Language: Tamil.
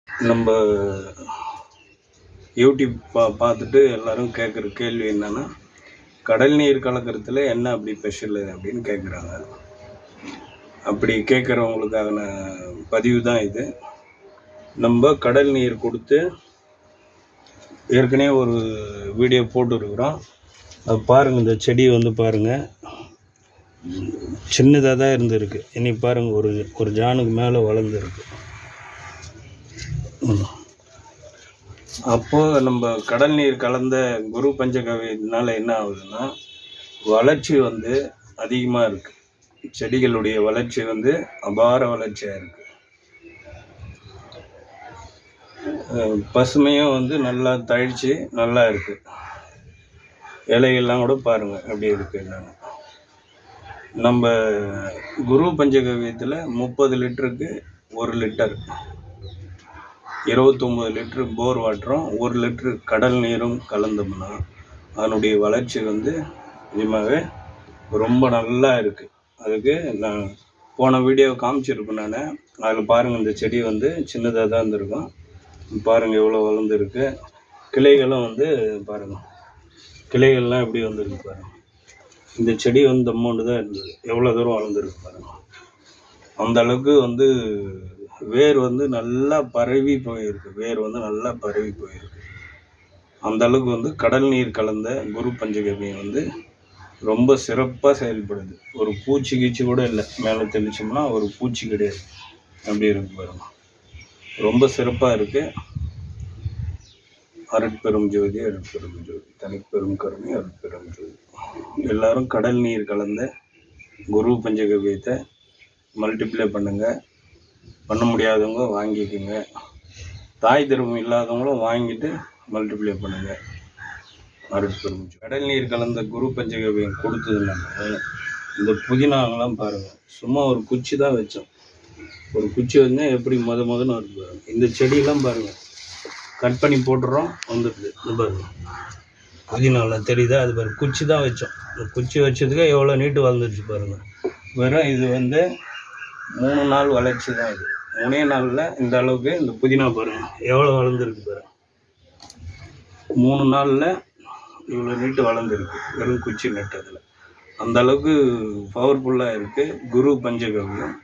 நம்ம யூடியூப் பார்த்துட்டு எல்லோரும் கேட்குற கேள்வி என்னென்னா, கடல் நீர் கலக்கிறதுல என்ன அப்படி ஸ்பெஷலு அப்படின்னு கேட்குறாங்க. அப்படி கேட்குறவங்களுக்கான பதிவு தான் இது. நம்ம கடல் நீர் கொடுத்து ஏற்கனவே ஒரு வீடியோ போட்டுருக்குறோம். அது பாருங்கள், இந்த செடி வந்து பாருங்கள் சின்னதாக தான் இருந்திருக்கு. இனி பாருங்கள் ஒரு ஜானுக்கு மேலே வளர்ந்துருக்கு. அப்போது நம்ம கடல் நீர் கலந்த குரு பஞ்சகவ்யத்தினால என்ன ஆகுதுன்னா, வளர்ச்சி வந்து அதிகமாக இருக்குது. செடிகளுடைய வளர்ச்சி வந்து அபார வளர்ச்சியாக இருக்குது. பசுமையும் வந்து நல்லா தழிச்சு நல்லா இருக்குது. இலைகள்லாம் கூட பாருங்கள் எப்படி இருக்குது என்னன்னு. நம்ம குரு பஞ்சகவ்யத்தில் 30 லிட்டருக்கு 1 லிட்டர், 29 லிட்டரு போர் வாட்டரும் 1 லிட்டரு கடல் நீரும் கலந்தோம்னா அதனுடைய வளர்ச்சி வந்து நிஜமாகவே ரொம்ப நல்லா இருக்குது. அதுக்கு நான் போன வீடியோ காமிச்சிருப்பேன். நான் அதில் பாருங்கள், இந்த செடி வந்து சின்னதாக தான் இருந்திருக்கும். பாருங்கள் எவ்வளோ வளர்ந்துருக்கு. கிளைகளும் வந்து பாருங்கள், கிளைகள்லாம் எப்படி வந்துருக்கு பாருங்கள். இந்த செடி வந்து அமௌண்ட்டு தான் இருந்தது, எவ்வளோ தூரம் வளர்ந்துருக்கு பாருங்கள். அந்த அளவுக்கு வந்து வேர் வந்து நல்லா பரவி போயிருக்கு. வேர் வந்து நல்லா பரவி போயிருக்கு. அந்த அளவுக்கு வந்து கடல் நீர் கலந்த குரு பஞ்சகவ்யம் வந்து ரொம்ப சிறப்பாக செயல்படுது. ஒரு பூச்சி கீச்சி கூட இல்லை. மேலே தெளிச்சோம்னா ஒரு பூச்சி கிடையாது. அப்படி இருக்கு பாருங்க, ரொம்ப சிறப்பாக இருக்குது. அருட்பெரும் ஜோதி, அருட்பெரும் ஜோதி, தனிப்பெரும் கருணை, அருட்பெரும் ஜோதி. எல்லாரும் கடல் நீர் கலந்த குரு பஞ்சகவ்யத்தை மல்டிப்ளை பண்ணுங்கள். பண்ண முடியாதவங்க வாங்கிக்கோங்க. தாய் தர்மம் இல்லாதவங்களும் வாங்கிட்டு மல்டிப்ளை பண்ணுங்கள். அருட்பெரும் ஜோதி. கடல் நீர் கலந்த குரு பஞ்சகவ்யம் கொடுத்ததுனால இந்த புதினாங்கெல்லாம் பாருங்கள், சும்மா ஒரு குச்சி தான் வச்சோம். ஒரு குச்சி வந்து எப்படி முதன்னு வருது. இந்த செடியெல்லாம் பாருங்கள், கட் பண்ணி போட்டுறோம், வந்துடுது. இது பாருங்கள், புதினாலாம் தெரியுதா? அது பாருங்கள், குச்சி தான் வச்சோம். இந்த குச்சி வச்சதுக்கு எவ்வளோ நீட்டு வளர்ந்துருச்சு பாருங்கள். வெறும் இது வந்து 3 நாள் வளர்ச்சி தான். இது 3 நாளில் இந்த அளவுக்கு இந்த புதினா பாருங்கள் எவ்வளோ வளர்ந்துருக்கு பாருங்கள். 3 நாளில் இவ்வளோ நீட்டு வளர்ந்துருக்கு, வெறும் குச்சி நட்டதில். அந்த அளவுக்கு பவர்ஃபுல்லாக இருக்குது குரு பஞ்சகவ்யம்.